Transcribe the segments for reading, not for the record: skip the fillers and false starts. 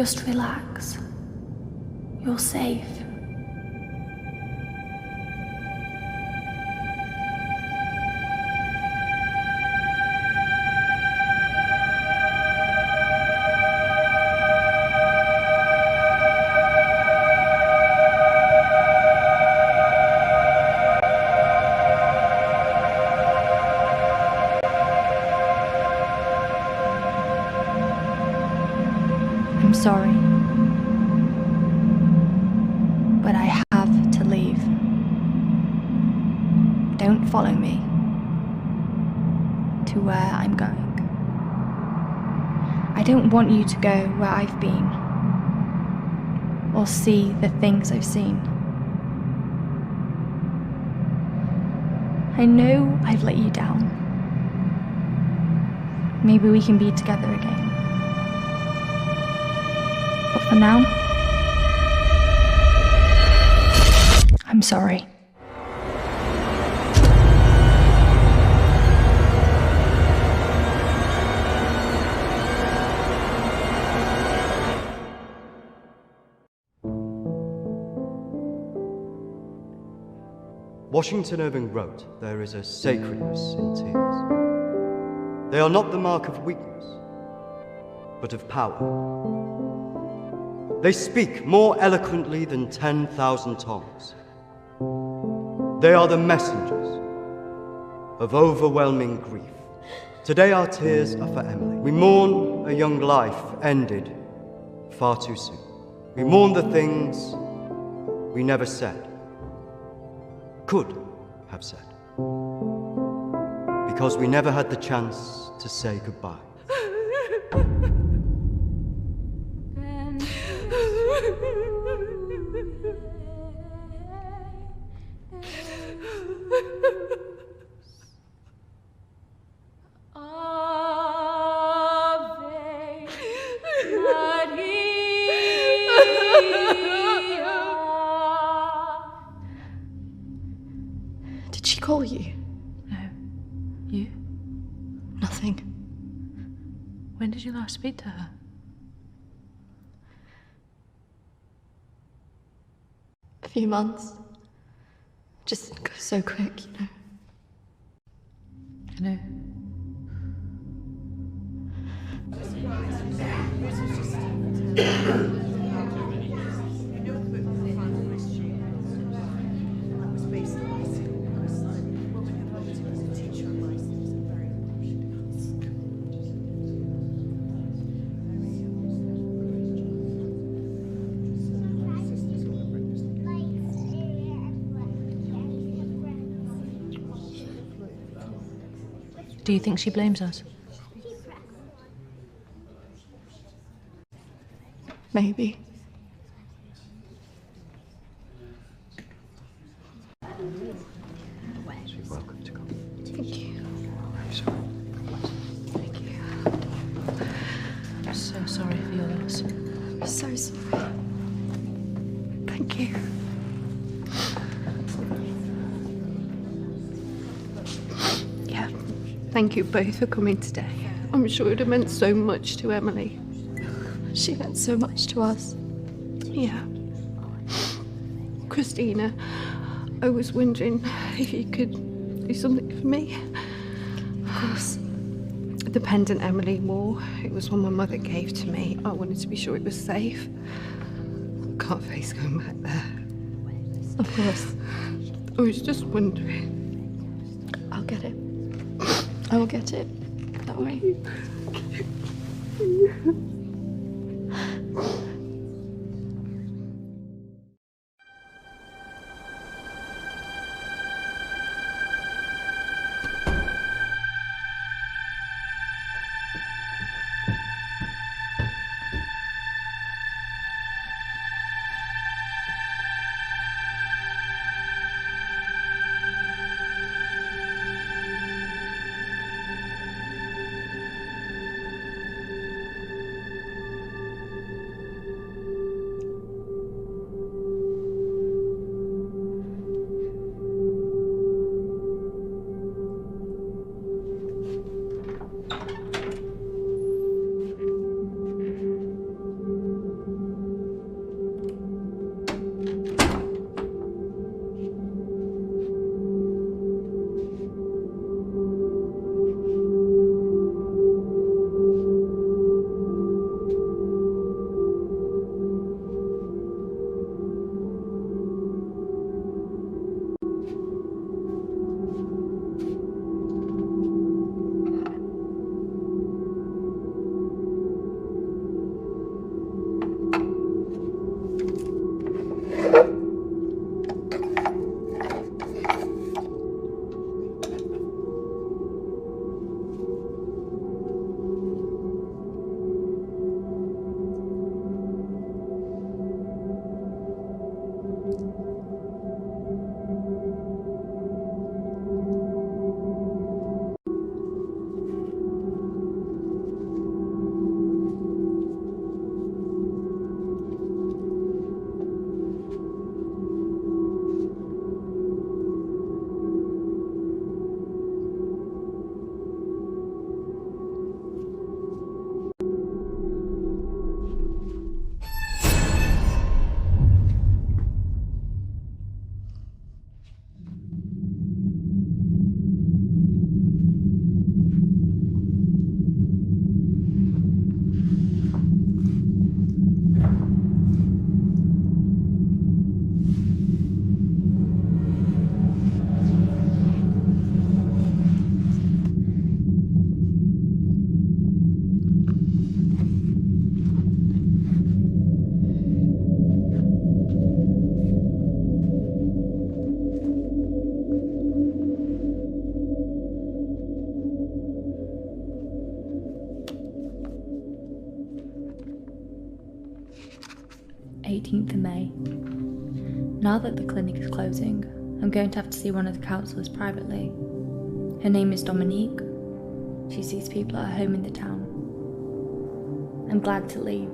Just relax. You're safe. I'm sorry, but I have to leave. Don't follow me to where I'm going. I don't want you to go where I've been or see the things I've seen. I know I've let you down. Maybe we can be together again. But for now, I'm sorry. Washington Irving wrote, "There is a sacredness in tears. They are not the mark of weakness, but of power. They speak more eloquently than 10,000 tongues. They are the messengers of overwhelming grief. Today our tears are for Emily. We mourn a young life ended far too soon. We mourn the things we never said, could have said, because we never had the chance to say goodbye." Did she call you? No. You? Nothing. When did you last speak to her? A few months. Just goes so quick, you know. I know. Do you think she blames us? Maybe. You're welcome to come. Thank you. I'm sorry. Thank you. I'm so sorry for your loss. I'm so sorry. Thank you. Yeah. Thank you both for coming today. I'm sure it would have meant so much to Emily. She meant so much to us. Yeah. Christina, I was wondering if you could do something for me. Of course. The pendant Emily wore, it was one my mother gave to me. I wanted to be sure it was safe. I can't face going back there. Of course. I was just wondering. I'll get it. I will get it. Don't worry. 18th of May. Now that the clinic is closing, I'm going to have to see one of the counsellors privately. Her name is Dominique. She sees people at her home in the town. I'm glad to leave.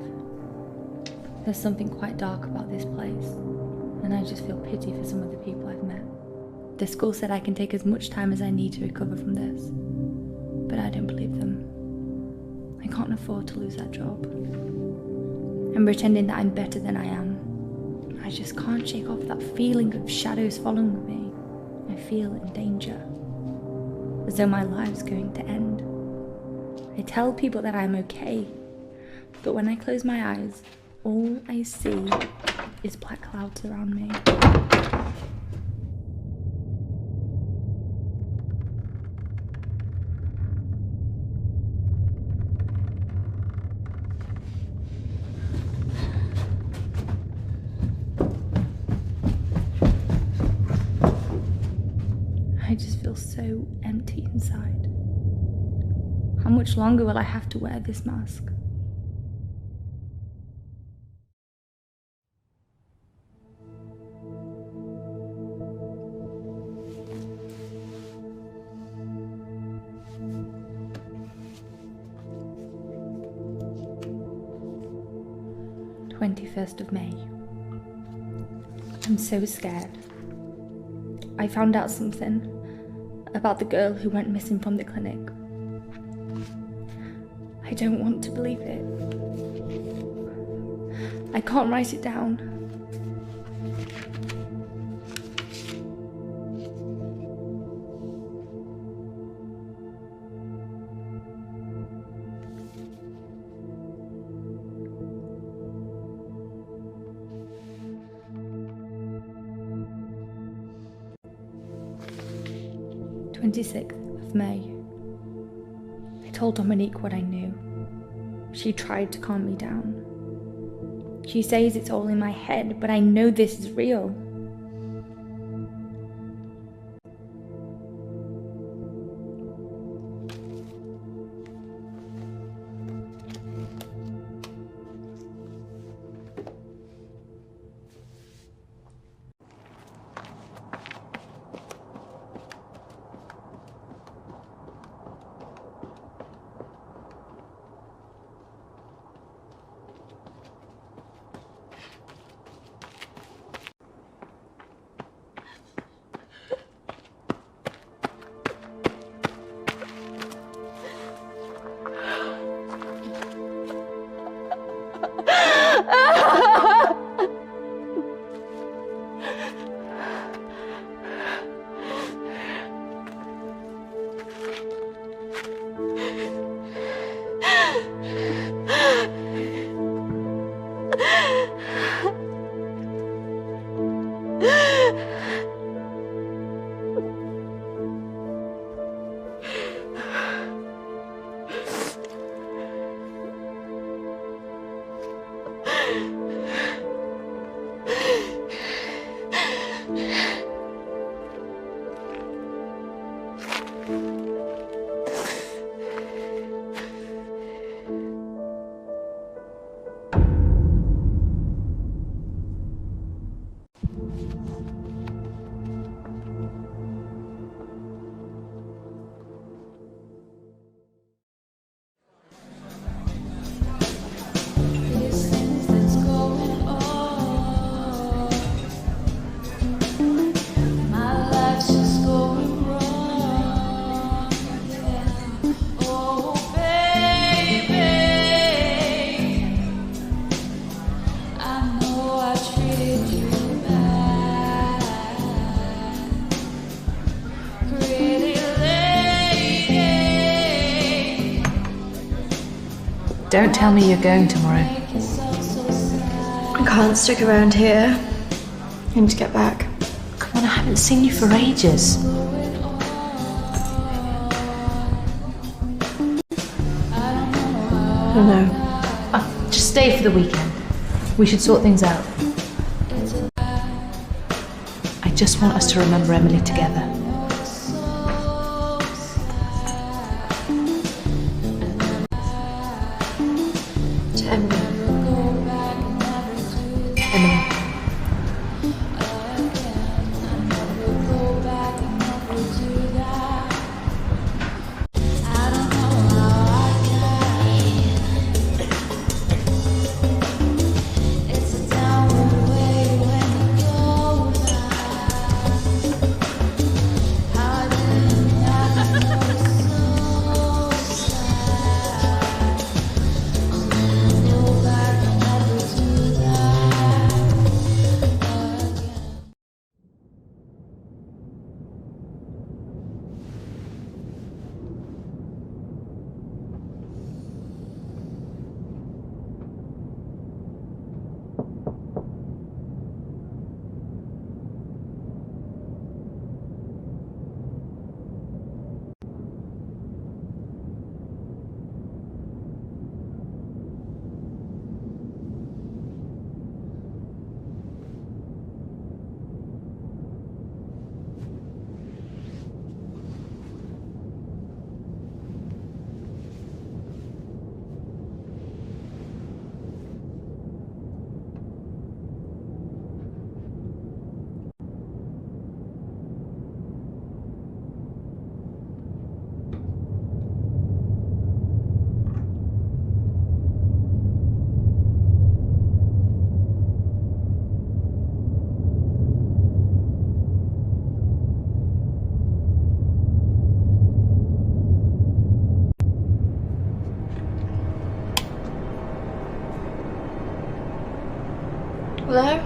There's something quite dark about this place, and I just feel pity for some of the people I've met. The school said I can take as much time as I need to recover from this, but I don't believe them. I can't afford to lose that job. I'm pretending that I'm better than I am. I just can't shake off that feeling of shadows following me. I feel in danger, as though my life's going to end. I tell people that I'm okay, but when I close my eyes, all I see is black clouds around me. I just feel so empty inside. How much longer will I have to wear this mask? of May. I'm so scared. I found out something about the girl who went missing from the clinic. I don't want to believe it. I can't write it down. of May. I told Dominique what I knew. She tried to calm me down. She says it's all in my head, but I know this is real. Don't tell me you're going tomorrow. I can't stick around here. I need to get back. Come on, I haven't seen you for ages. I don't know. Just stay for the weekend. We should sort things out. I just want us to remember Emily together. Hello?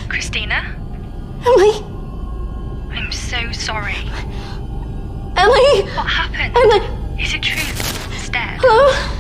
Christina? Emily! I'm so sorry. Emily! What happened? Emily! Is it true? It's dead. Hello?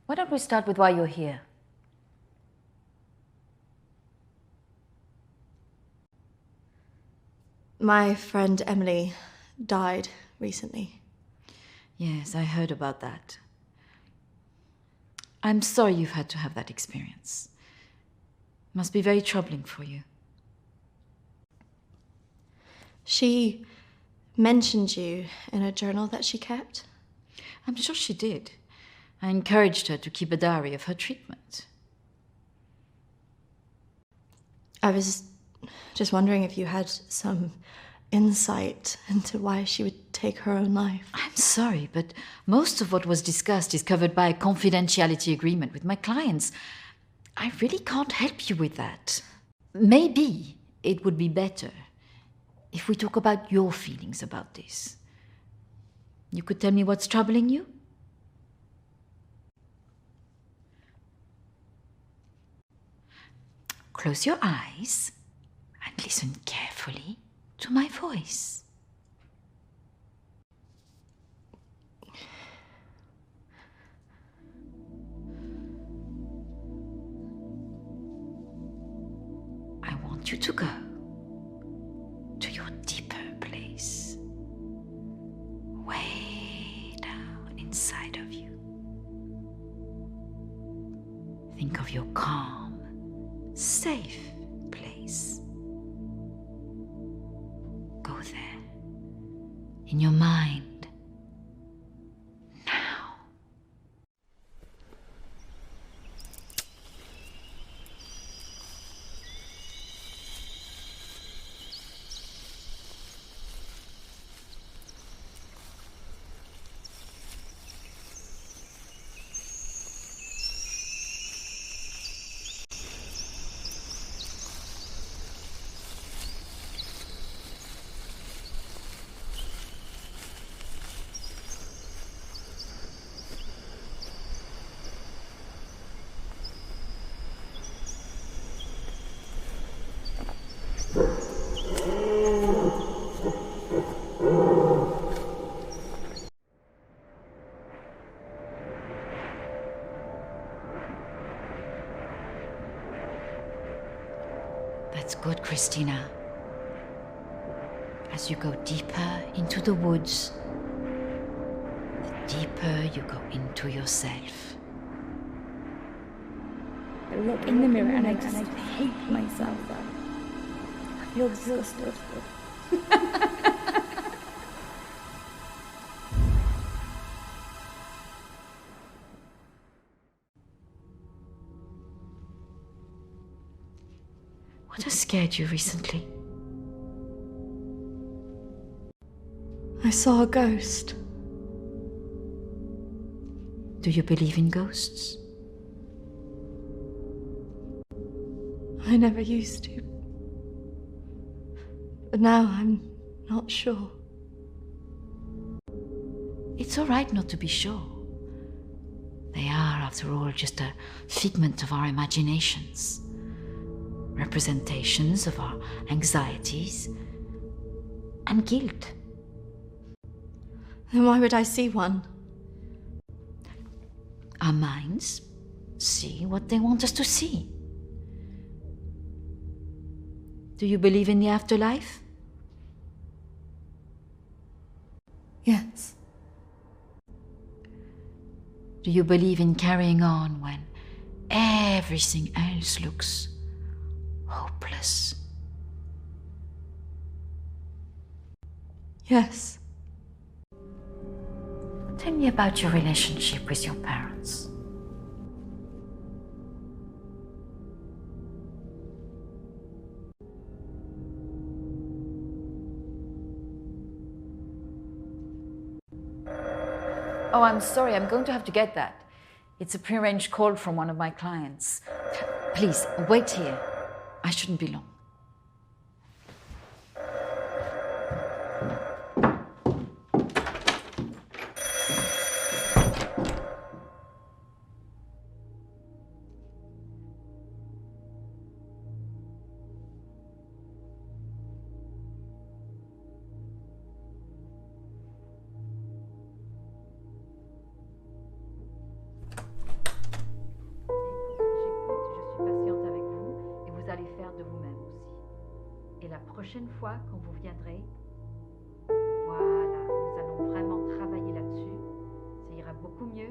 Why don't we start with why you're here? My friend Emily died recently. Yes, I heard about that. I'm sorry you've had to have that experience. Must be very troubling for you. She mentioned you in a journal that she kept. I'm sure she did. I encouraged her to keep a diary of her treatment. I was just wondering if you had some insight into why she would take her own life. I'm sorry, but most of what was discussed is covered by a confidentiality agreement with my clients. I really can't help you with that. Maybe it would be better if we talk about your feelings about this. You could tell me what's troubling you? Close your eyes and listen carefully to my voice. I want you to go to your deeper place, way down inside of you. Think of your calm, safe place. Go there, in your mind, now. That's good, Christina. As you go deeper into the woods, the deeper you go into yourself. I look in the mirror and I just hate myself. I feel disgusted. What has scared you recently? I saw a ghost. Do you believe in ghosts? I never used to. But now I'm not sure. It's all right not to be sure. They are, after all, just a figment of our imaginations. Representations of our anxieties and guilt. Then why would I see one? Our minds see what they want us to see. Do you believe in the afterlife? Yes. Do you believe in carrying on when everything else looks hopeless? Yes. Tell me about your relationship with your parents. Oh, I'm sorry, I'm going to have to get that. It's a prearranged call from one of my clients. Please, wait here. I shouldn't be long. Prochaine fois, quand vous viendrez, voilà, nous allons vraiment travailler là-dessus. Ça ira beaucoup mieux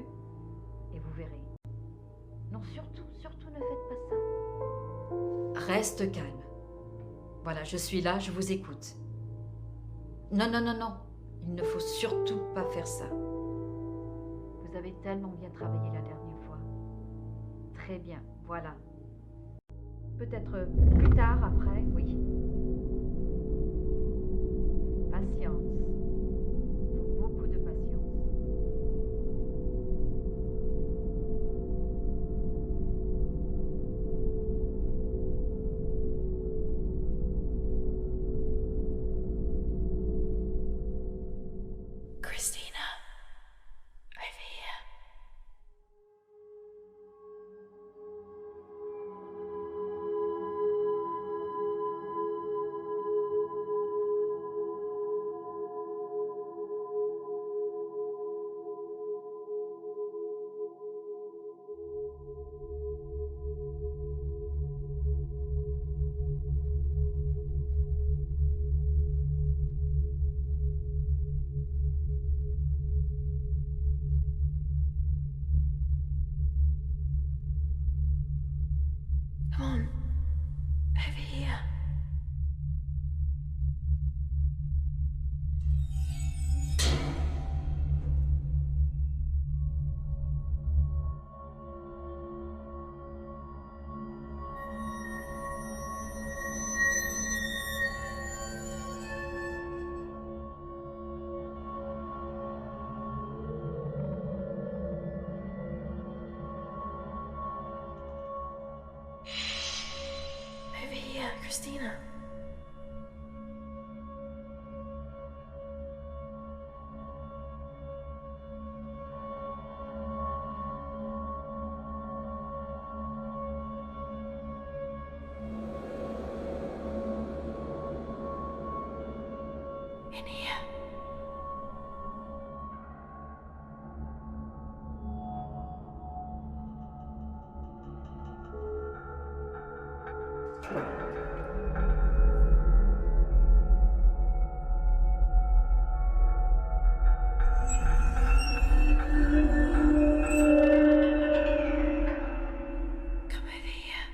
et vous verrez. Non, surtout ne faites pas ça. Reste calme. Voilà, je suis là, je vous écoute. Non, il ne faut surtout pas faire ça. Vous avez tellement bien travaillé la dernière fois. Très bien, voilà. Peut-être plus tard, après, oui. Patience. Faut beaucoup de patience. Christina, over here. Come on, over here. Over here, Christina. In here. Come over here.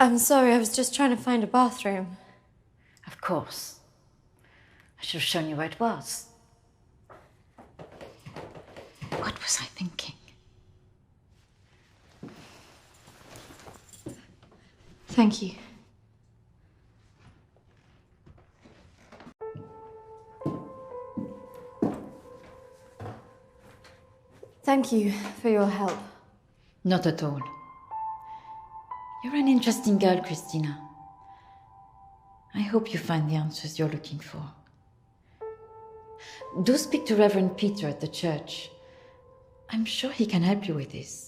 I'm sorry, I was just trying to find a bathroom. Of course. I should have shown you where it was. What was I thinking? Thank you. Thank you for your help. Not at all. You're an interesting girl, Christina. I hope you find the answers you're looking for. Do speak to Reverend Peter at the church. I'm sure he can help you with this.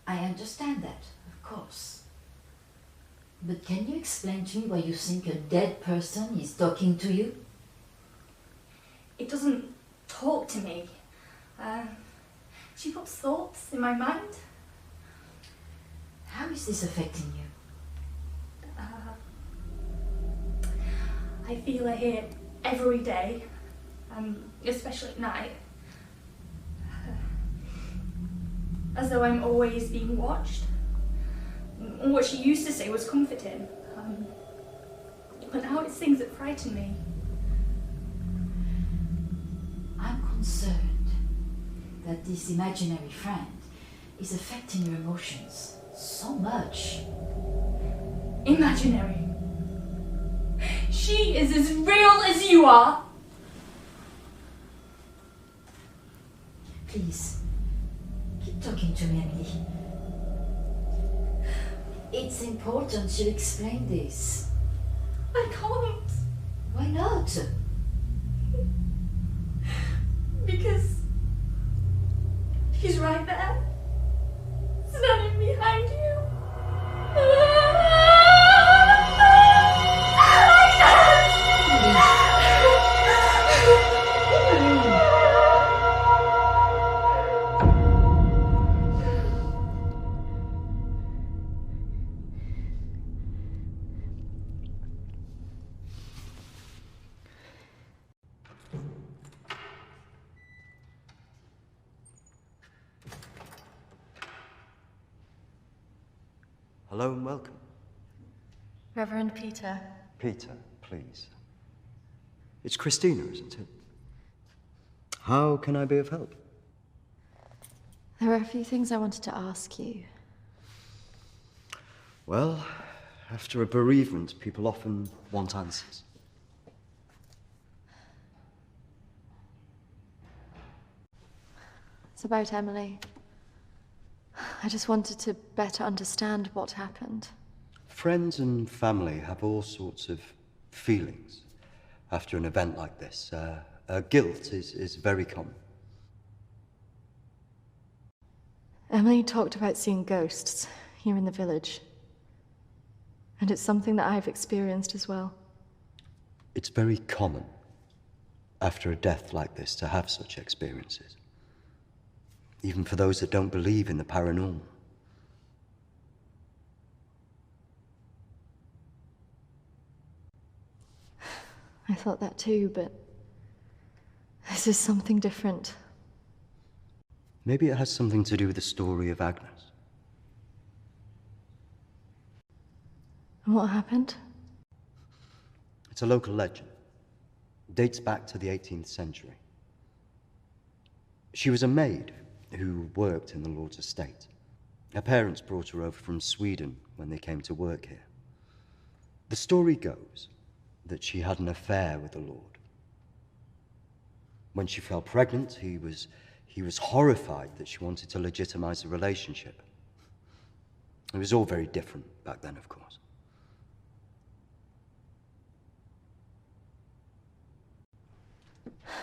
I understand that, of course. But can you explain to me why you think a dead person is talking to you? It doesn't talk to me. She puts thoughts in my mind. How is this affecting you? I feel her here every day, especially at night. As though I'm always being watched. What she used to say was comforting, but now it's things that frighten me. I'm concerned that this imaginary friend is affecting your emotions so much. Imaginary. She is as real as you are. Please, keep talking to me, Emily. It's important you explain this. I can't. Why not? Because she's right there, standing behind you. Hello and welcome. Reverend Peter. Peter, please. It's Christina, isn't it? How can I be of help? There are a few things I wanted to ask you. Well, after a bereavement, people often want answers. It's about Emily. I just wanted to better understand what happened. Friends and family have all sorts of feelings after an event like this. Guilt is very common. Emily talked about seeing ghosts here in the village. And it's something that I've experienced as well. It's very common after a death like this to have such experiences. Even for those that don't believe in the paranormal. I thought that too, but this is something different. Maybe it has something to do with the story of Agnes. And what happened? It's a local legend. It dates back to the 18th century. She was a maid who worked in the Lord's estate. Her parents brought her over from Sweden when they came to work here. The story goes that she had an affair with the Lord. When she fell pregnant, he was horrified that she wanted to legitimize the relationship. It was all very different back then, of course.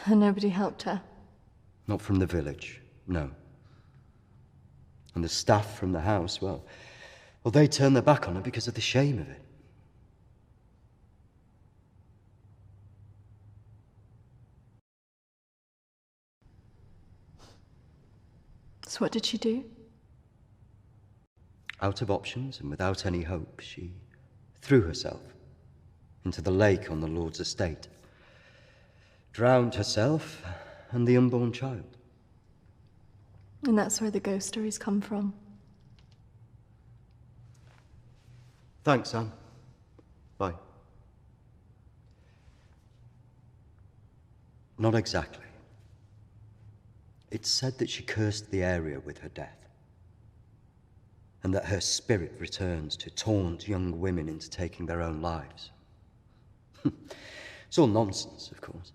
And nobody helped her? Not from the village, no. And the staff from the house, well, they turned their back on her because of the shame of it. So what did she do? Out of options and without any hope, she threw herself into the lake on the Lord's estate, drowned herself and the unborn child. And that's where the ghost stories come from. Thanks, Anne. Bye. Not exactly. It's said that she cursed the area with her death, and that her spirit returns to taunt young women into taking their own lives. It's all nonsense, of course.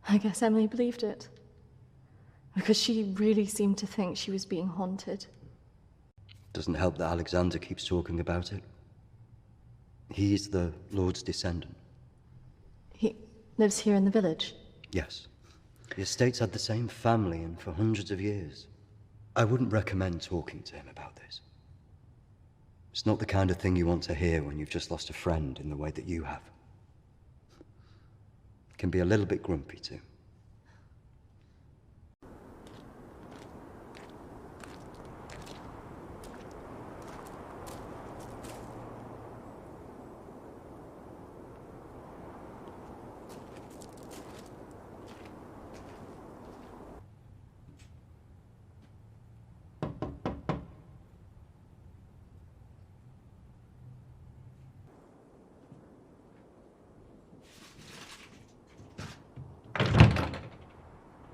I guess Emily believed it. Because she really seemed to think she was being haunted. Doesn't help that Alexander keeps talking about it. He's the Lord's descendant. He lives here in the village? Yes. The estate's had the same family and for hundreds of years. I wouldn't recommend talking to him about this. It's not the kind of thing you want to hear when you've just lost a friend in the way that you have. It can be a little bit grumpy too.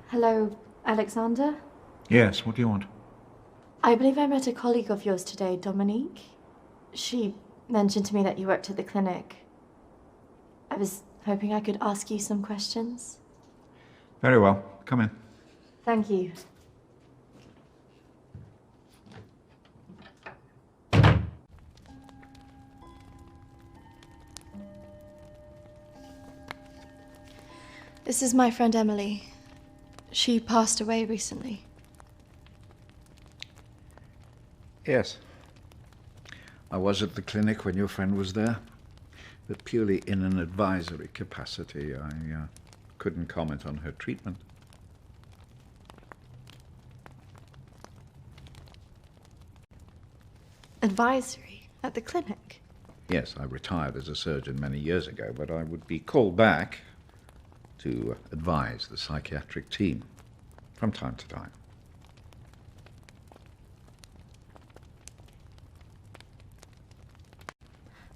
Hello, Alexander? Yes, what do you want? I believe I met a colleague of yours today, Dominique. She mentioned to me that you worked at the clinic. I was hoping I could ask you some questions. Very well. Come in. Thank you. This is my friend Emily. She passed away recently. Yes. I was at the clinic when your friend was there, but purely in an advisory capacity. I couldn't comment on her treatment. Advisory? At the clinic? Yes, I retired as a surgeon many years ago, but I would be called back to advise the psychiatric team from time to time.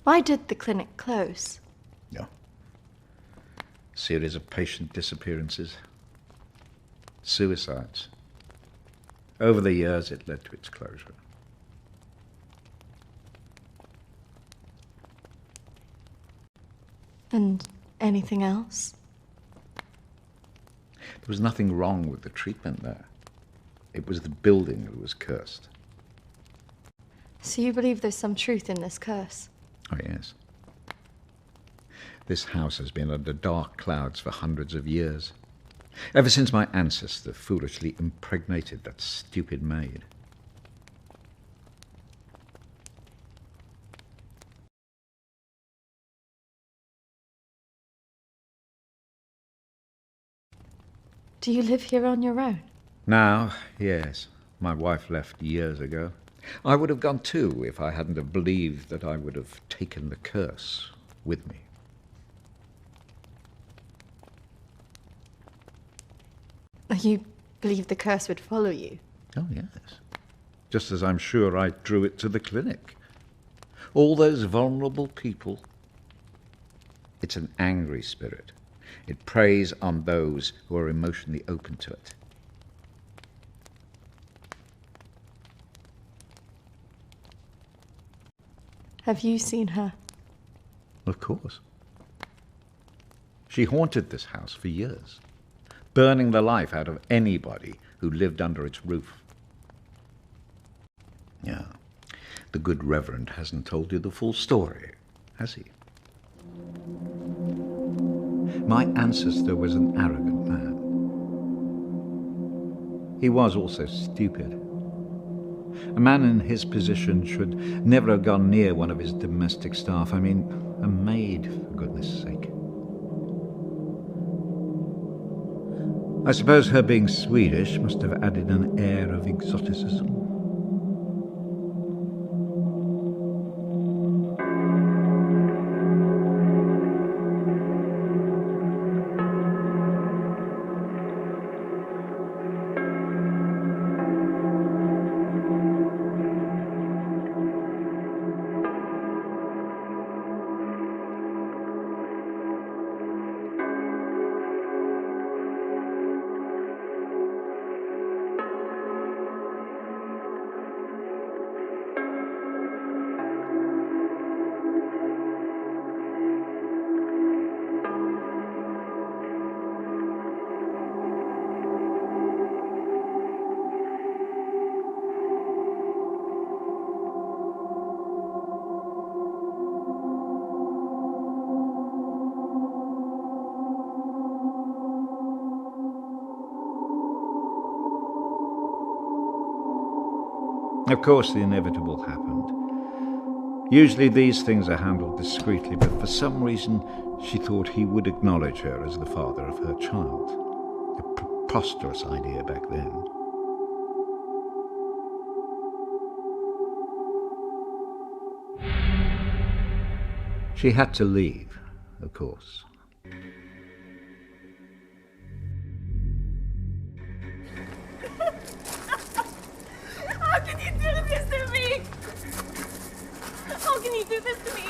Why did the clinic close? Yeah. Series of patient disappearances. Suicides. Over the years, it led to its closure. And anything else? There was nothing wrong with the treatment there. It was the building that was cursed. So you believe there's some truth in this curse? Oh, yes. This house has been under dark clouds for hundreds of years. Ever since my ancestor foolishly impregnated that stupid maid. Do you live here on your own? Now, yes. My wife left years ago. I would have gone too if I hadn't have believed that I would have taken the curse with me. You believe the curse would follow you? Oh, yes. Just as I'm sure I drew it to the clinic. All those vulnerable people. It's an angry spirit. It preys on those who are emotionally open to it. Have you seen her? Of course. She haunted this house for years, burning the life out of anybody who lived under its roof. Yeah. The good Reverend hasn't told you the full story, has he? My ancestor was an arrogant man. He was also stupid. A man in his position should never have gone near one of his domestic staff. I mean, a maid, for goodness sake. I suppose her being Swedish must have added an air of exoticism. Of course, the inevitable happened. Usually these things are handled discreetly, but for some reason she thought he would acknowledge her as the father of her child. A preposterous idea back then. She had to leave, of course. How can you do this to me? How can you do this to me?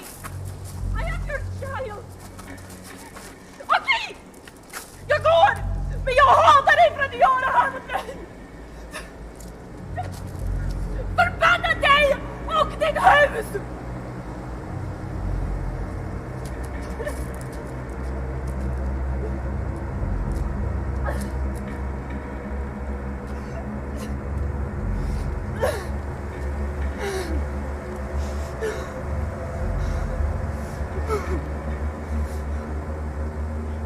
I am your child. Okej! Jag går! Men jag hatar dig för att du gör det här mot mig! Förbanna dig och ditt hus!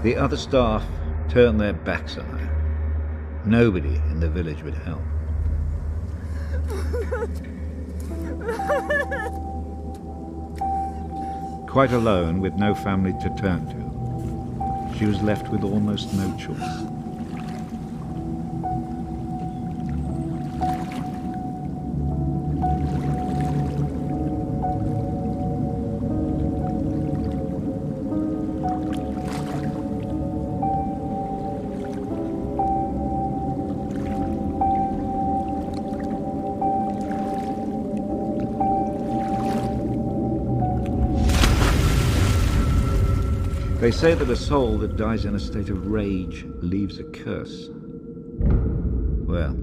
The other staff turned their backs on her. Nobody in the village would help. Quite alone, with no family to turn to, she was left with almost no choice. They say that a soul that dies in a state of rage leaves a curse. Well,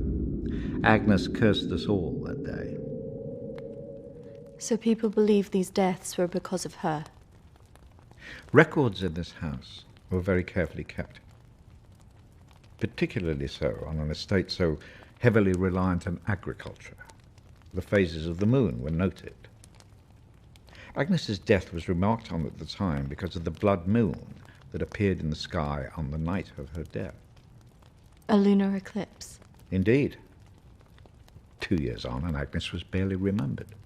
Agnes cursed us all that day. So people believe these deaths were because of her. Records in this house were very carefully kept. Particularly so on an estate so heavily reliant on agriculture. The phases of the moon were noted. Agnes's death was remarked on at the time because of the blood moon that appeared in the sky on the night of her death. A lunar eclipse. Indeed. 2 years on, and Agnes was barely remembered,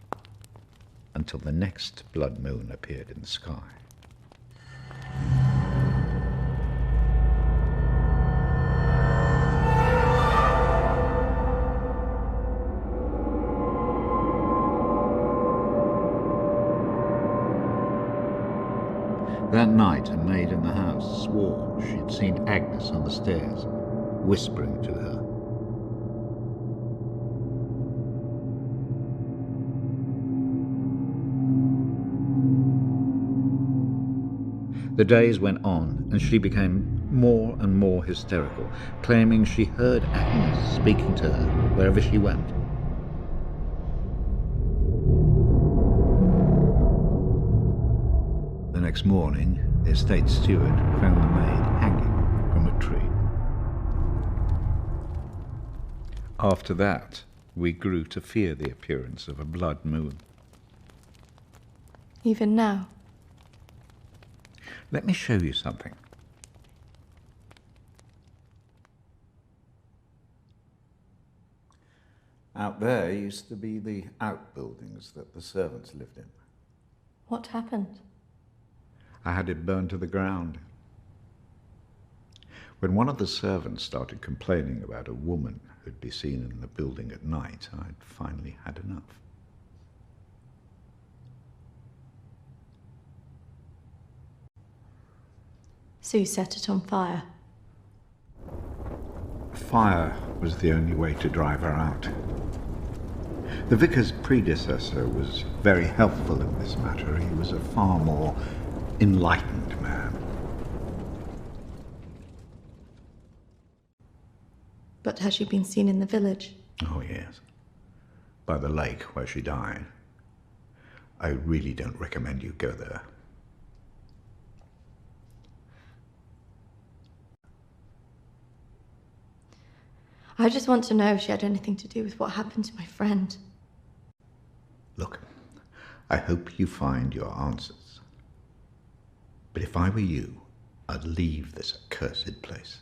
until the next blood moon appeared in the sky. That night, a maid in the house swore she'd seen Agnes on the stairs, whispering to her. The days went on, and she became more and more hysterical, claiming she heard Agnes speaking to her wherever she went. The next morning, the estate steward found the maid hanging from a tree. After that, we grew to fear the appearance of a blood moon. Even now? Let me show you something. Out there used to be the outbuildings that the servants lived in. What happened? I had it burned to the ground. When one of the servants started complaining about a woman who'd be seen in the building at night, I'd finally had enough. So you set it on fire? Fire was the only way to drive her out. The vicar's predecessor was very helpful in this matter. He was a far more enlightened man. But has she been seen in the village? Oh, yes. By the lake where she died. I really don't recommend you go there. I just want to know if she had anything to do with what happened to my friend. Look, I hope you find your answers. But if I were you, I'd leave this accursed place.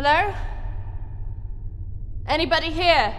Hello? Anybody here?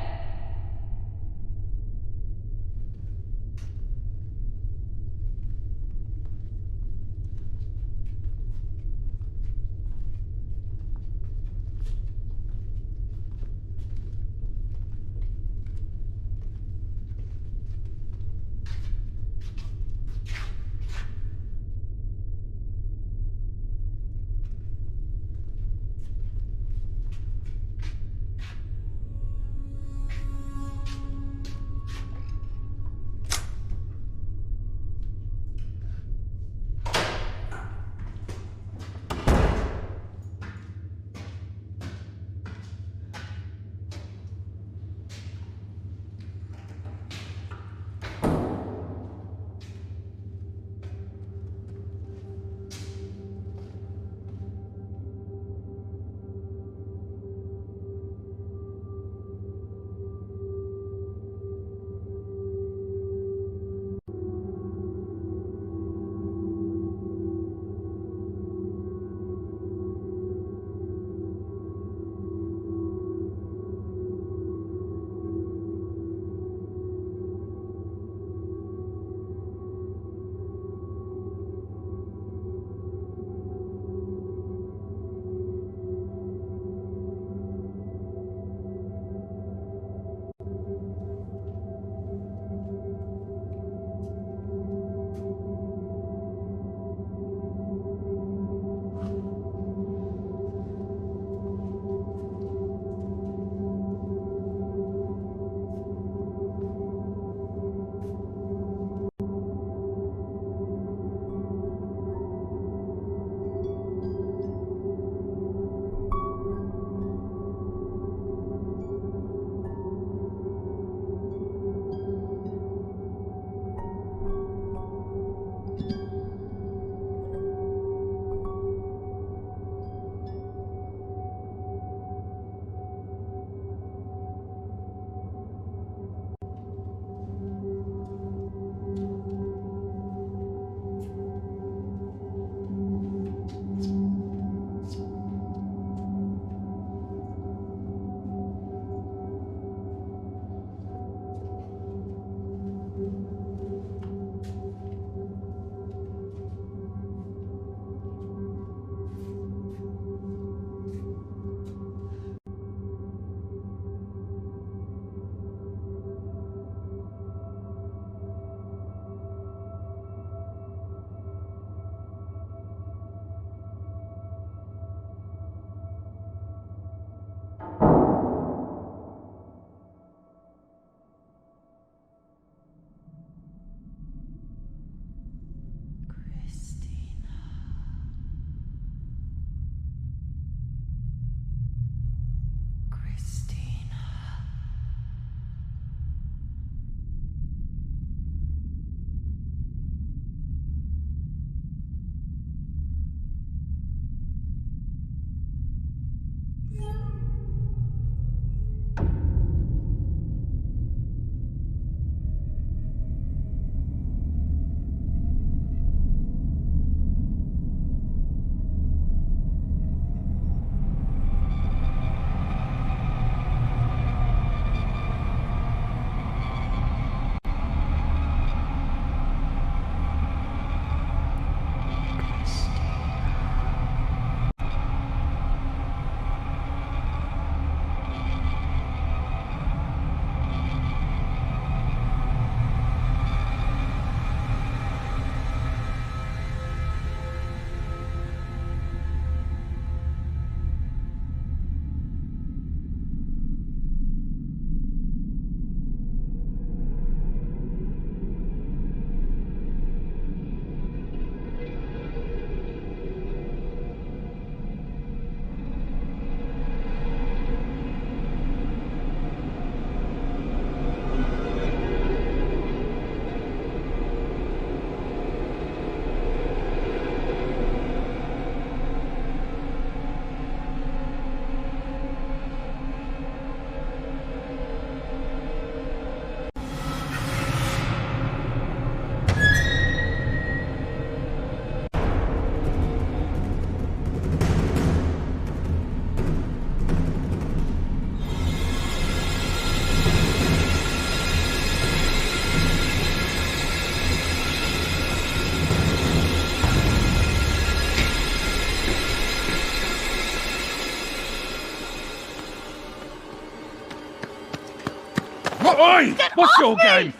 Oi! What's your game?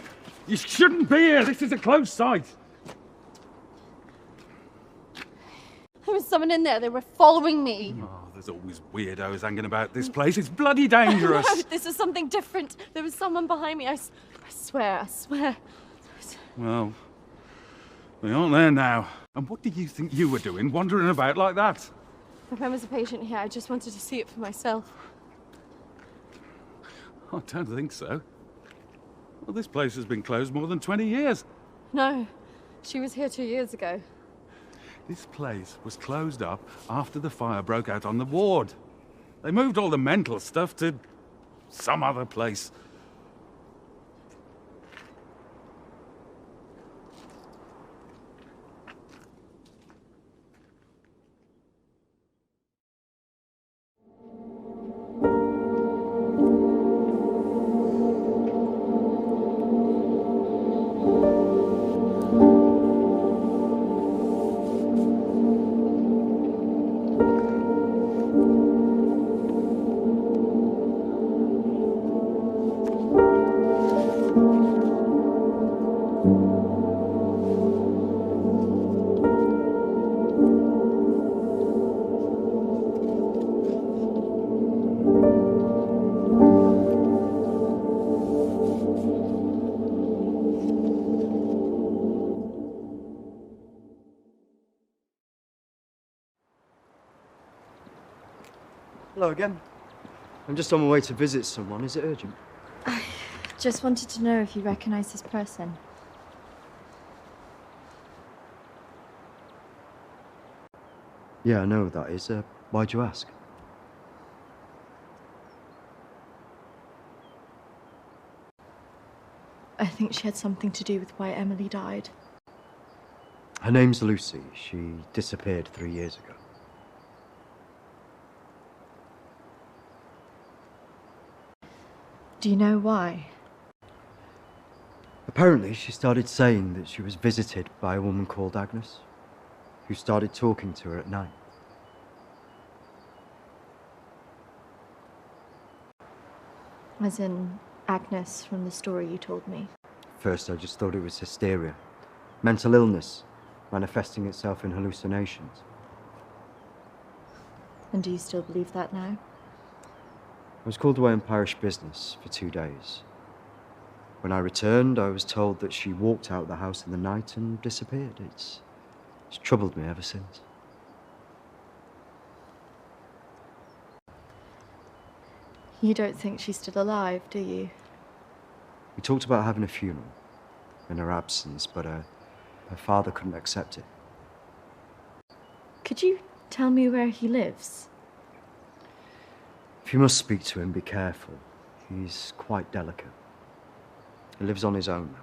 You shouldn't be here. This is a closed site. There was someone in there. They were following me. Oh, there's always weirdos hanging about this place. It's bloody dangerous. No, this is something different. There was someone behind me. I swear. Well, they aren't there now. And what did you think you were doing, wandering about like that? My friend was a patient here. I just wanted to see it for myself. I don't think so. Well, this place has been closed more than 20 years. No, she was here 2 years ago. This place was closed up after the fire broke out on the ward. They moved all the mental stuff to some other place. Hello again. I'm just on my way to visit someone. Is it urgent? I just wanted to know if you recognize this person. Yeah, I know who that is. Why'd you ask? I think she had something to do with why Emily died. Her name's Lucy. She disappeared 3 years ago. Do you know why? Apparently, she started saying that she was visited by a woman called Agnes, who started talking to her at night. As in Agnes from the story you told me. First, I just thought it was hysteria, mental illness, manifesting itself in hallucinations. And do you still believe that now? I was called away on parish business for 2 days. When I returned, I was told that she walked out of the house in the night and disappeared. It's troubled me ever since. You don't think she's still alive, do you? We talked about having a funeral in her absence, but her father couldn't accept it. Could you tell me where he lives? If you must speak to him, be careful. He's quite delicate. He lives on his own now.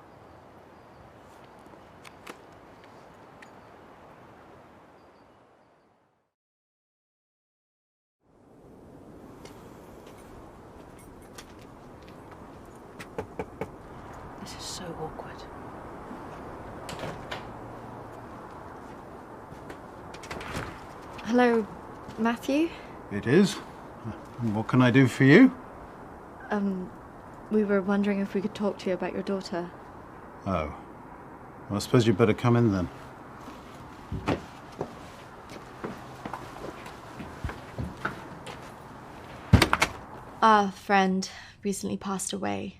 This is so awkward. Hello, Matthew? It is. What can I do for you? We were wondering if we could talk to you about your daughter. Oh. Well, I suppose you'd better come in then. Our friend recently passed away,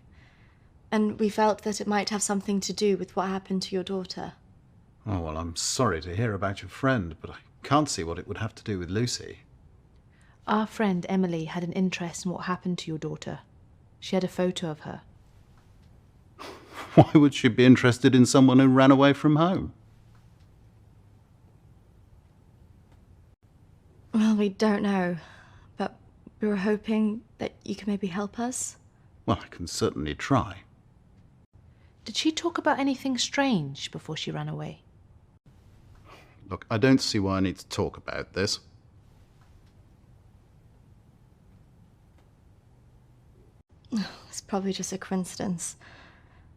and we felt that it might have something to do with what happened to your daughter. Oh, well, I'm sorry to hear about your friend, but I can't see what it would have to do with Lucy. Our friend Emily had an interest in what happened to your daughter. She had a photo of her. Why would she be interested in someone who ran away from home? Well, we don't know, but we were hoping that you could maybe help us. Well, I can certainly try. Did she talk about anything strange before she ran away? Look, I don't see why I need to talk about this. It's probably just a coincidence.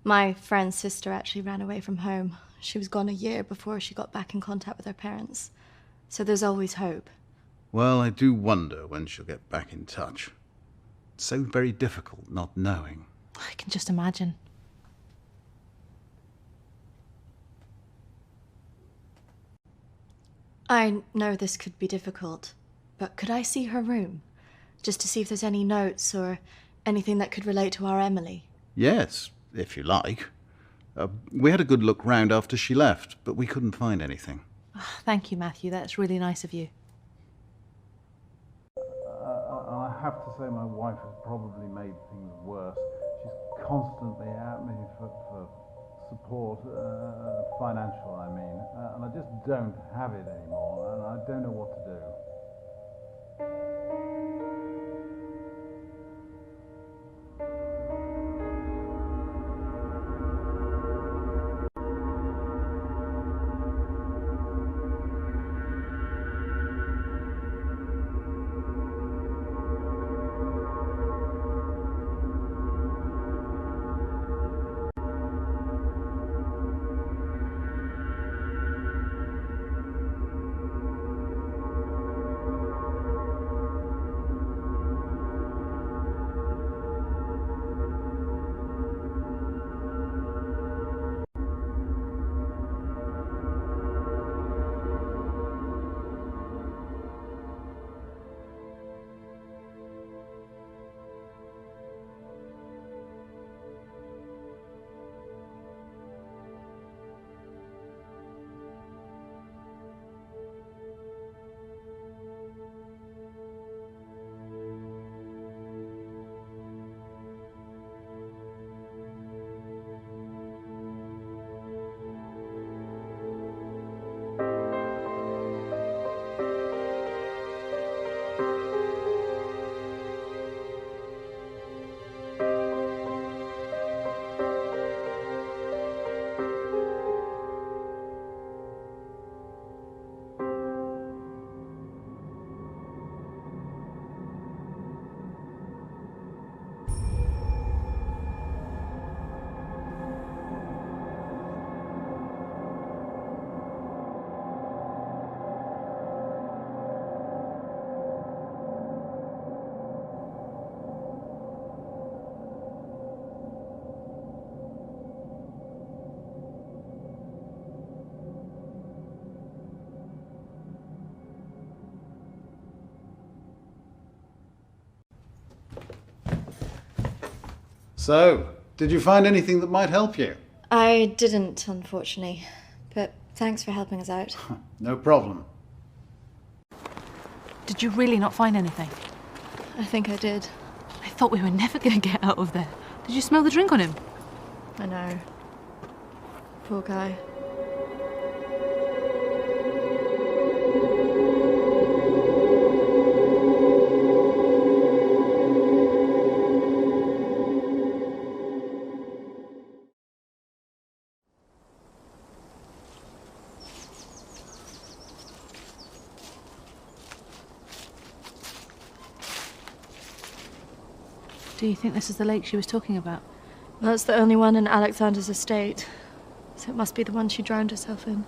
My friend's sister actually ran away from home. She was gone a year before she got back in contact with her parents. So there's always hope. Well, I do wonder when she'll get back in touch. It's so very difficult not knowing. I can just imagine. I know this could be difficult, but could I see her room? Just to see if there's any notes or anything that could relate to our Emily? Yes, if you like. We had a good look round after she left, but we couldn't find anything. Thank you, Matthew. That's really nice of you. I have to say my wife has probably made things worse. She's constantly at me for support, financial I mean, and I just don't have it anymore, and I don't know what to do. So, did you find anything that might help you? I didn't, unfortunately, but thanks for helping us out. No problem. Did you really not find anything? I think I did. I thought we were never going to get out of there. Did you smell the drink on him? I know. Poor guy. Do you think this is the lake she was talking about? That's the only one in Alexander's estate, so it must be the one she drowned herself in.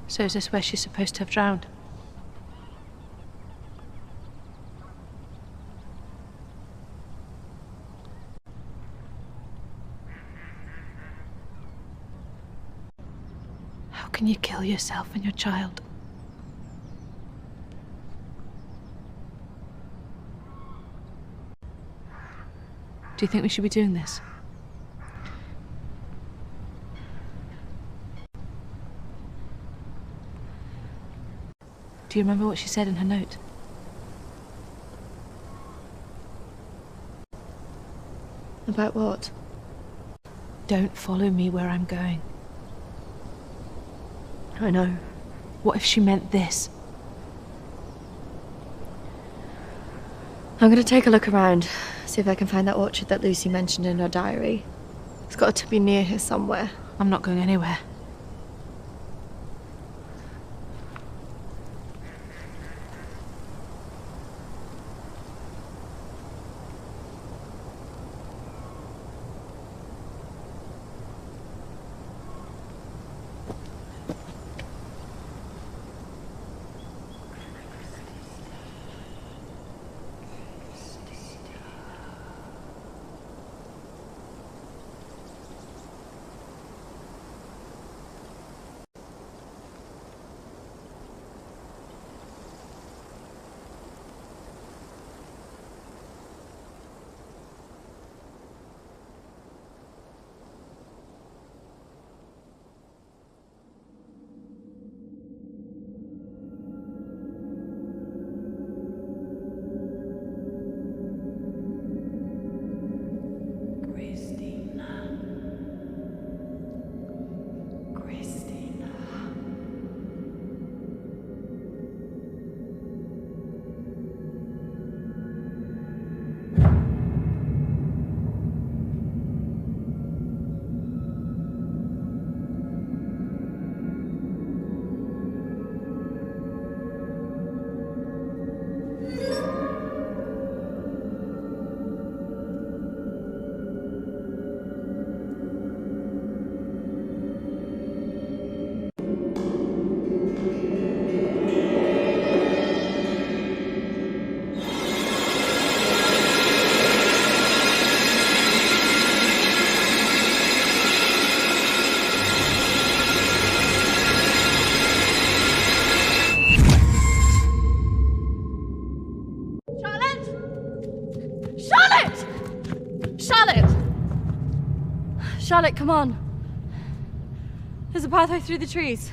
So is this where she's supposed to have drowned? How can you kill yourself and your child? Do you think we should be doing this? Do you remember what she said in her note? About what? Don't follow me where I'm going. I know. What if she meant this? I'm gonna take a look around, see if I can find that orchard that Lucy mentioned in her diary. It's got to be near here somewhere. I'm not going anywhere. Charlotte, come on. There's a pathway through the trees.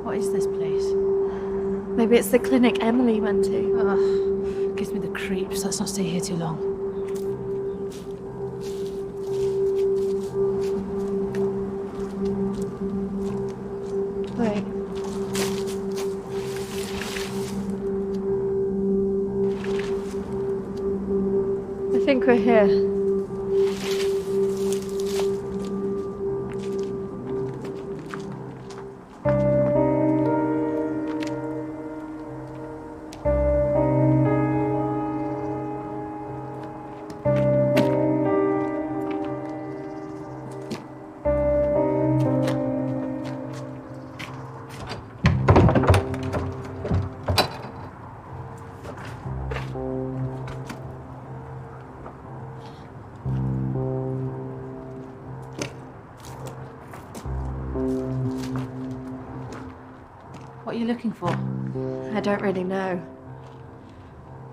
What is this place? Maybe it's the clinic Emily went to. Ugh, gives me the creeps. Let's not stay here too long. Wait. I think we're here. What are you looking for? I don't really know.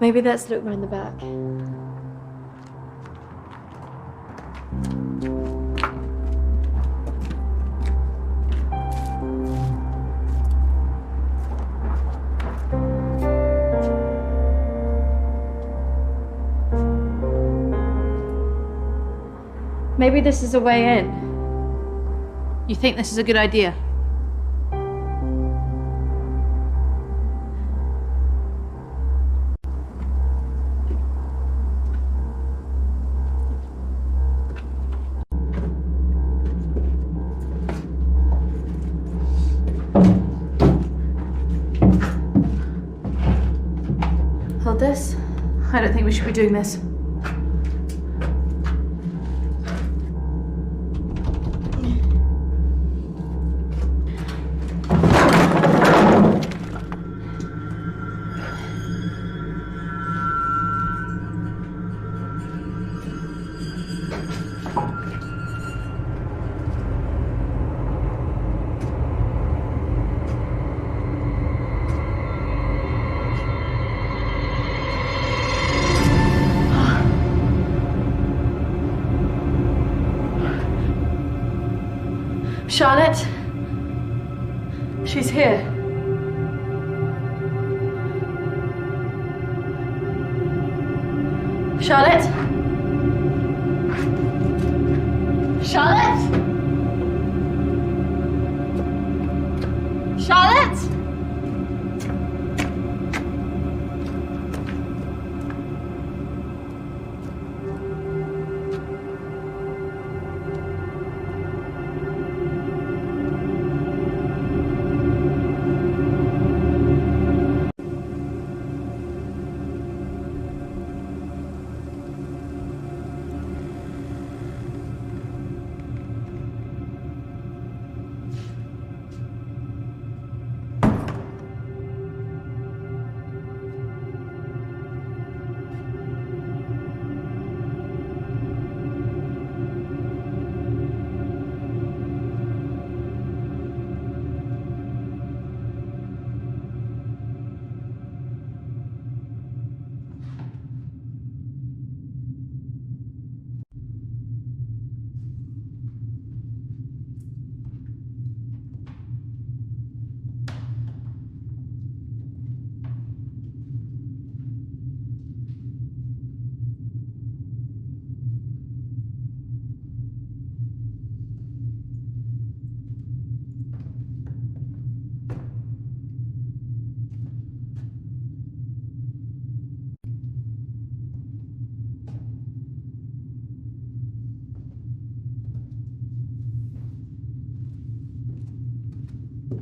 Maybe let's look round the back. Maybe this is a way in. You think this is a good idea? Hold this. I don't think we should be doing this. Charlotte? She's here. Charlotte? Charlotte? Charlotte? How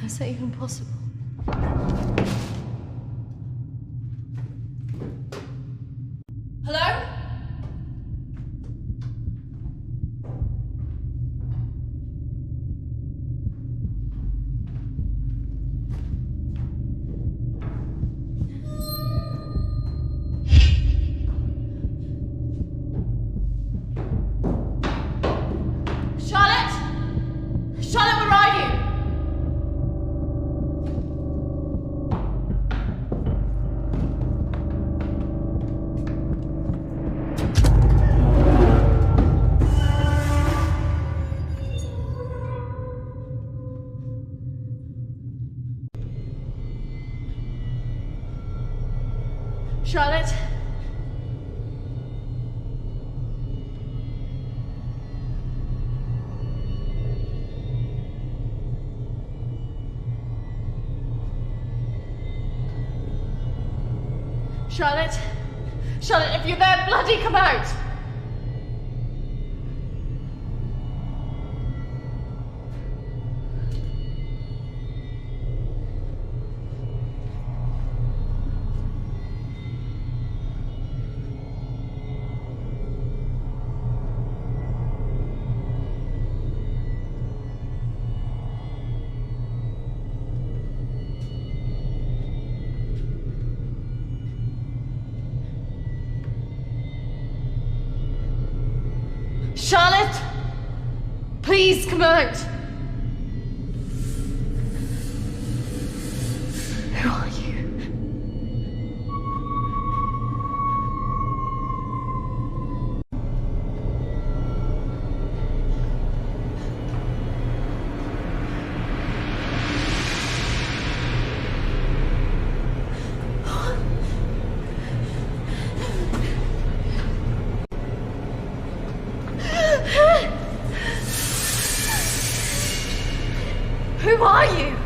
is that even possible? Hello? Charlotte? Charlotte, where are you? Charlotte? Charlotte? Charlotte, if you're there, bloody come out! Charlotte! Please come out! Who are you? Who are you?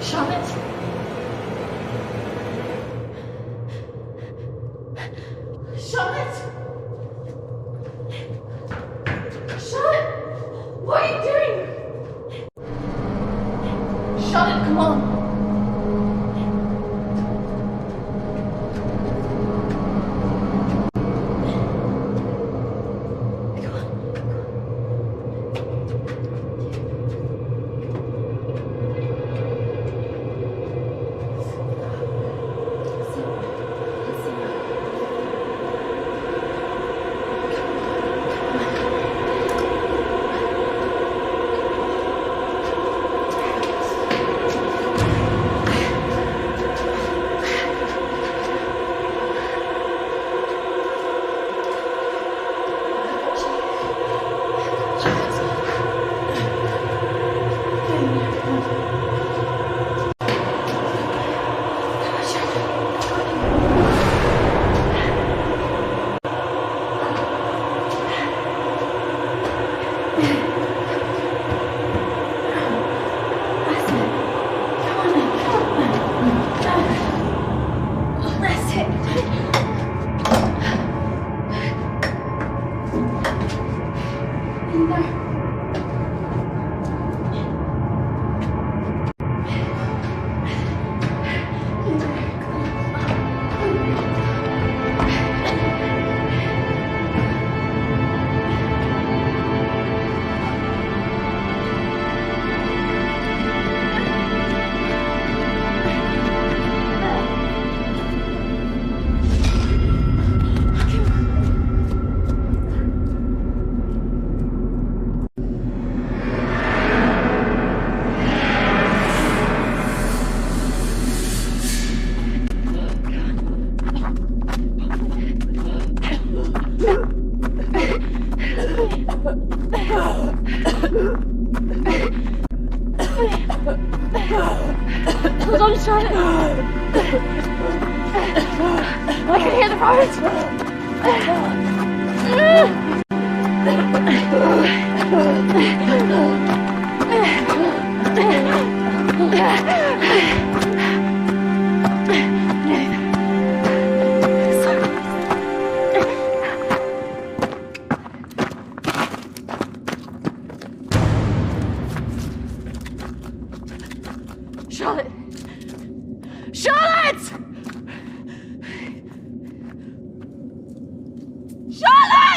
Charlotte? Charlotte? Charlotte! What are you doing? Charlotte, come on! Hold on, Charlotte. I can hear the Charlotte! Charlotte! Charlotte!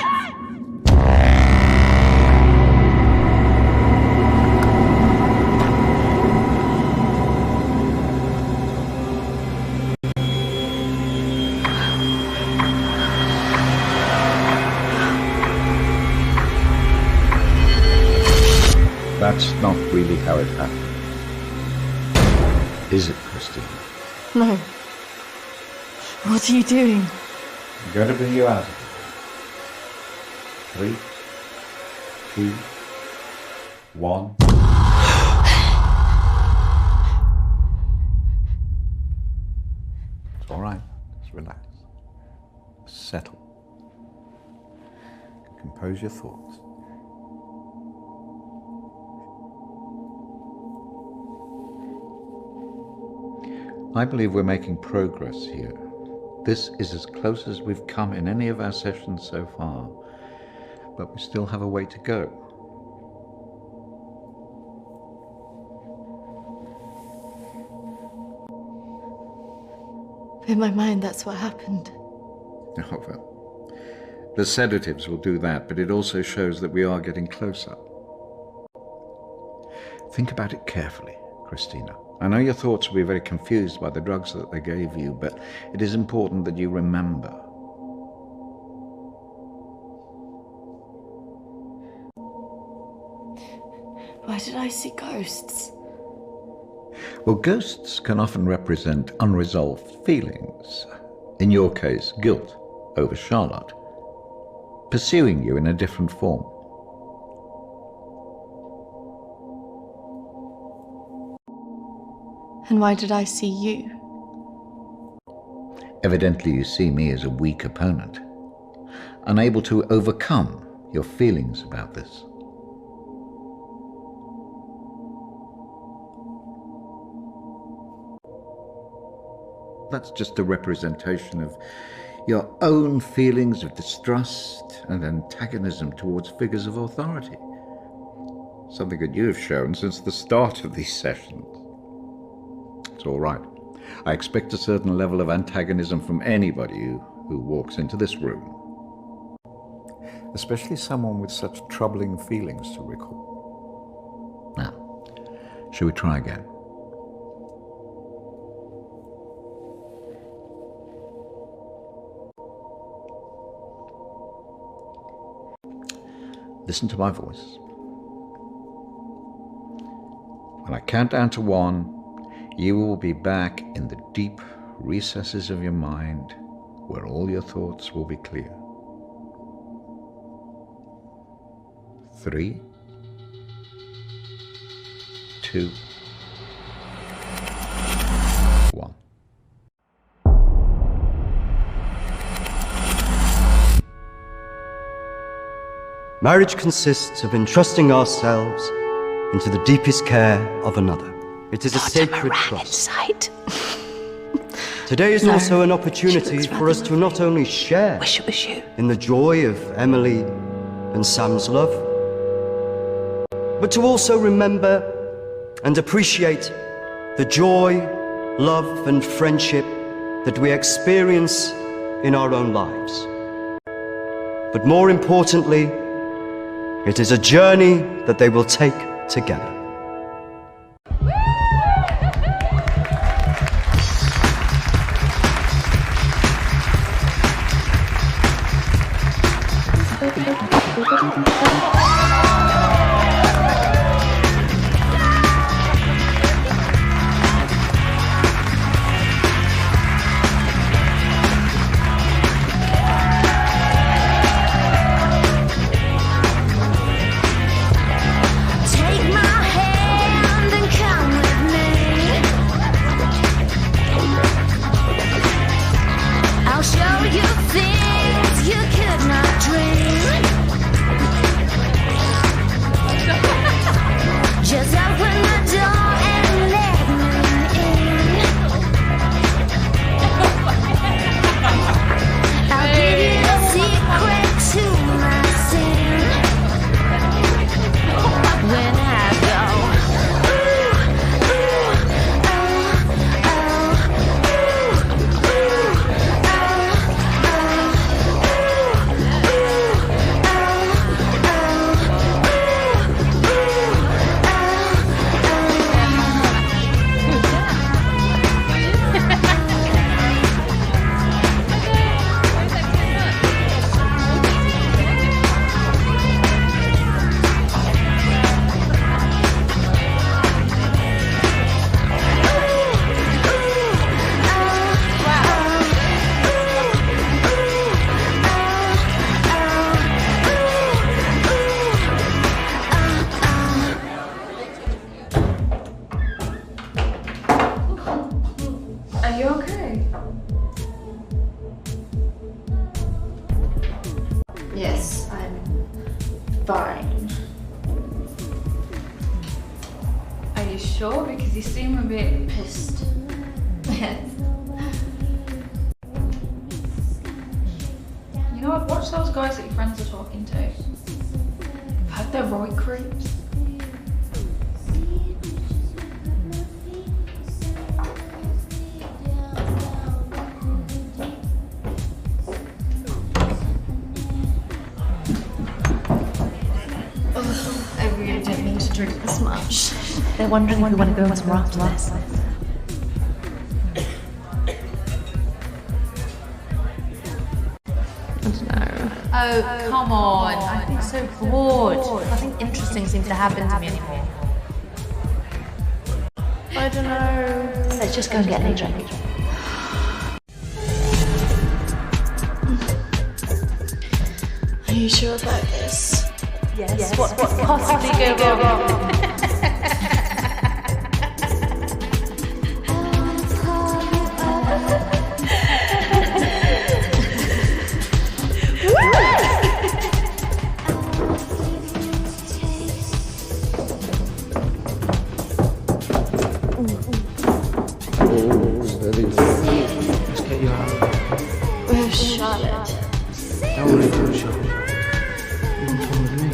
That's not really how it happened. Is it, Christine? No. What are you doing? I'm going to bring you out of here. 3, 2, 1. It's all right. Just relax. Settle. Compose your thoughts. I believe we're making progress here. This is as close as we've come in any of our sessions so far, but we still have a way to go. In my mind, that's what happened. Oh, well. The sedatives will do that, but it also shows that we are getting closer. Think about it carefully, Christina. I know your thoughts will be very confused by the drugs that they gave you, but it is important that you remember. Why did I see ghosts? Well, ghosts can often represent unresolved feelings. In your case, guilt over Charlotte, pursuing you in a different form. And why did I see you? Evidently you see me as a weak opponent, unable to overcome your feelings about this. That's just a representation of your own feelings of distrust and antagonism towards figures of authority. Something that you have shown since the start of these sessions. It's all right. I expect a certain level of antagonism from anybody who walks into this room. Especially someone with such troubling feelings to recall. Now, shall we try again? Listen to my voice. When I count down to 1, you will be back in the deep recesses of your mind where all your thoughts will be clear. 3, 2, 1. Marriage consists of entrusting ourselves into the deepest care of another. It is a sacred trust. Today is also an opportunity for us to not only share in the joy of Emily and Sam's love, but to also remember and appreciate the joy, love, and friendship that we experience in our own lives. But more importantly, it is a journey that they will take together. Yes, I'm fine. Are you sure? Because you seem a bit pissed. Yes. You know, I've watched those guys that your friends are talking to. I've heard they're right creeps. I really didn't mean to drink this much. They're wondering if we want to go on somewhere after this. Oh, come on. I've been so bored. Nothing interesting seems to happen to me anymore. I don't know. Let's just go and get a drink. Are you sure about this? Yes. What could possibly go wrong? Only two shots. Even taller than me.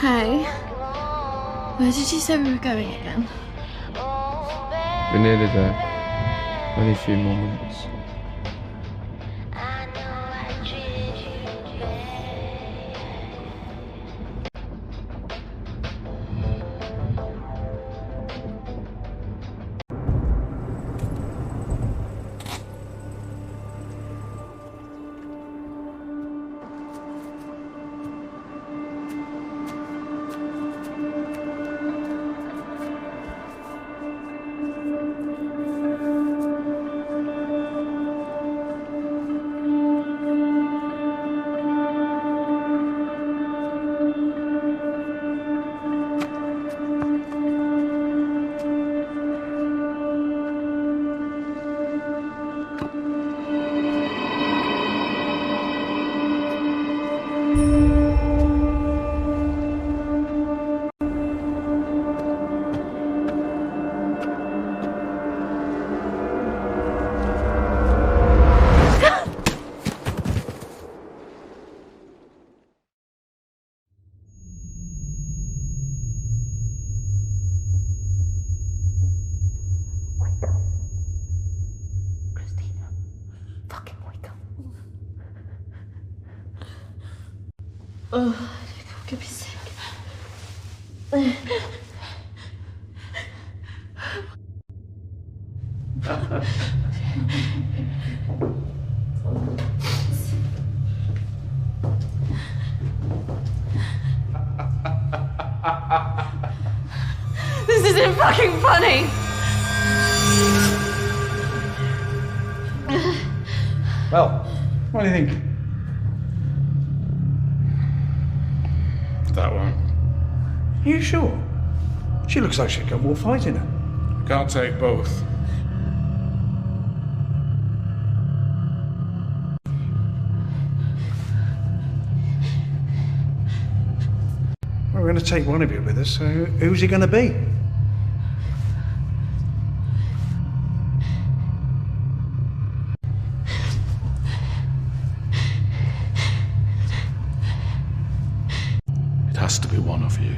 Hey, where did you say we were going again? We're nearly there. Only a few more minutes. Oh, I could be sick. This isn't fucking funny! Well, what do you think? That one. Are you sure? She looks like she's got more fight in her. Can't take both. Well, we're going to take one of you with us, so who's he going to be? It has to be one of you.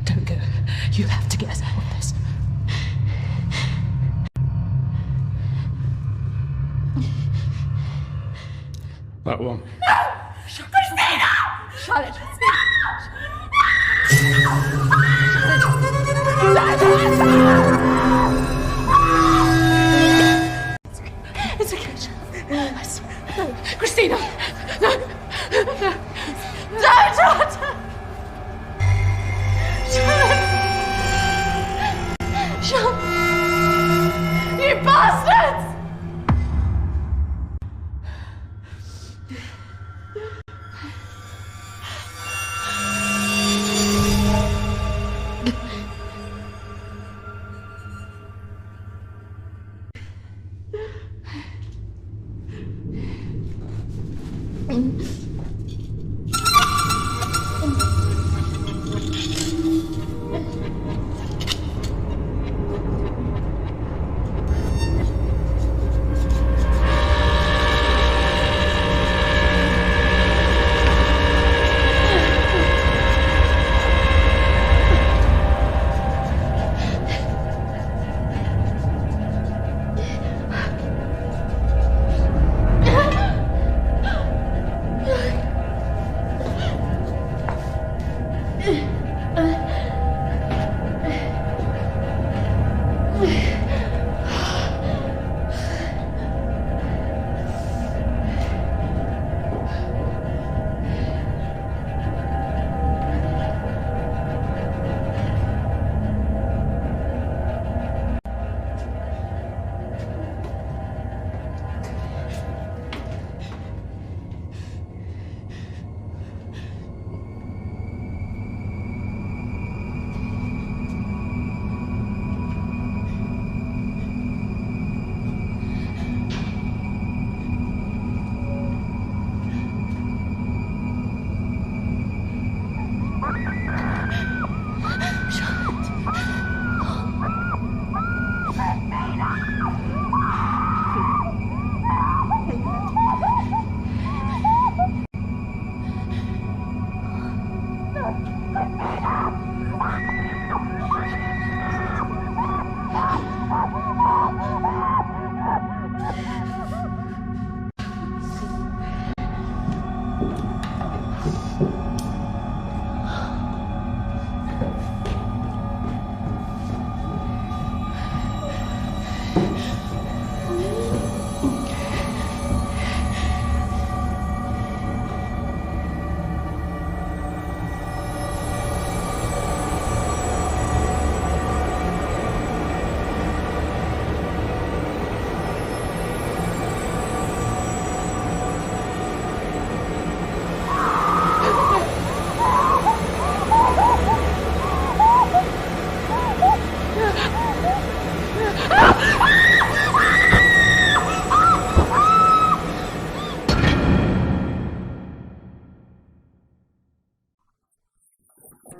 Don't go. You have to get us out of this. That one. Christina! Charlotte! It's okay, Charlotte. I swear. No. Christina! No! No! No, Charlotte! Charlotte! You bastards!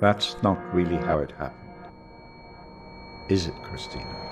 That's not really how it happened. Is it, Christina?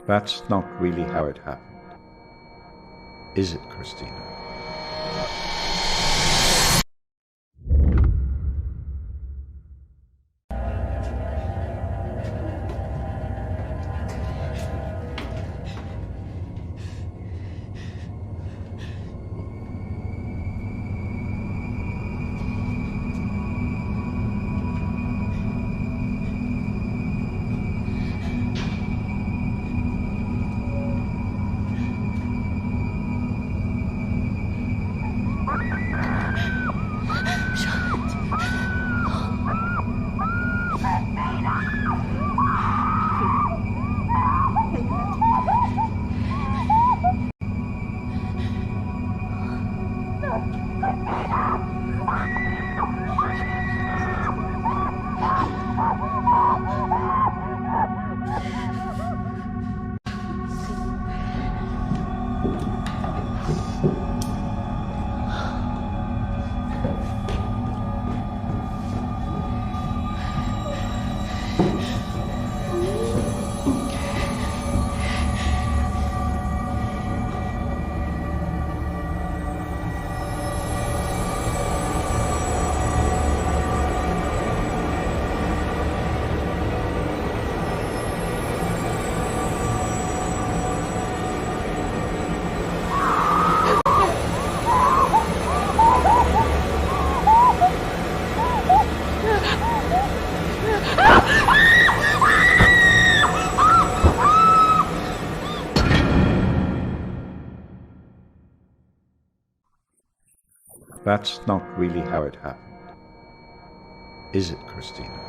That's not really how it happened. Is it, Christina? That's not really how it happened. Is it, Christina?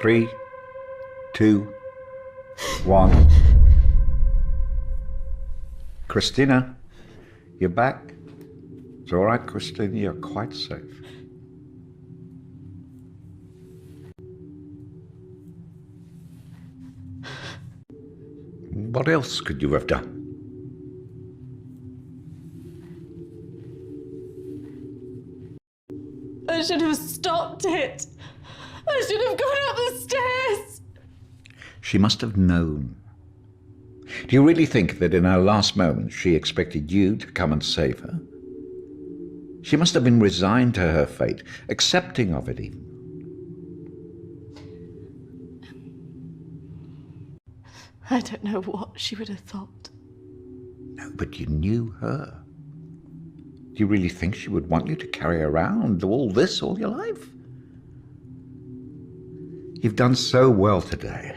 3, 2, 1. Christina, you're back. It's all right, Christina, you're quite safe. What else could you have done? I should have stopped it. I should have gone up the stairs. She must have known. Do you really think that in her last moments she expected you to come and save her? She must have been resigned to her fate, accepting of it even. I don't know what she would have thought. No, but you knew her. Do you really think she would want you to carry around all this all your life? You've done so well today.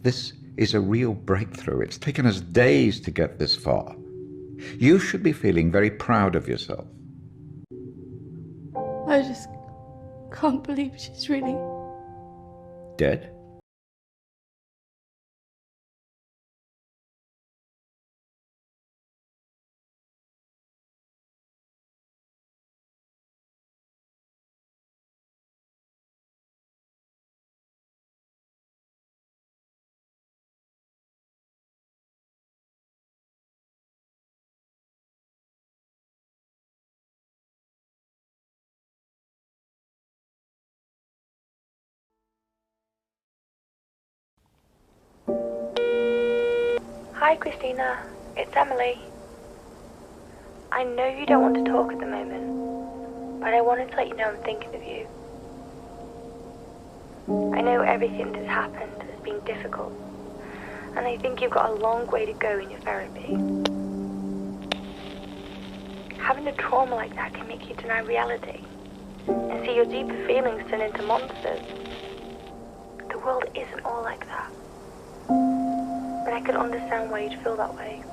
This is a real breakthrough. It's taken us days to get this far. You should be feeling very proud of yourself. I just can't believe she's really... Dead? Hi, Christina. It's Emily. I know you don't want to talk at the moment, but I wanted to let you know I'm thinking of you. I know everything that's happened has been difficult, and I think you've got a long way to go in your therapy. Having a trauma like that can make you deny reality and see your deeper feelings turn into monsters. The world isn't all like that. But I can understand why you'd feel that way.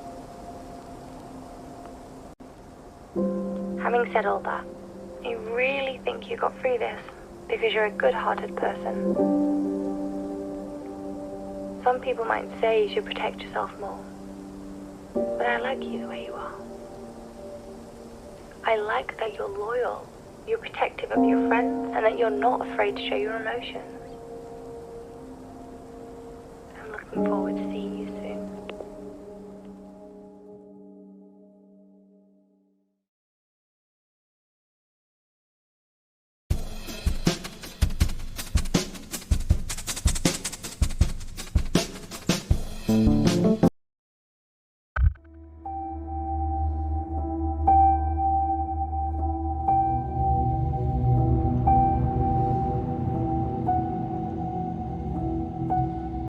Having said all that, I really think you got through this because you're a good-hearted person. Some people might say you should protect yourself more, but I like you the way you are. I like that you're loyal, you're protective of your friends, and that you're not afraid to show your emotions. I'm looking forward to seeing you soon.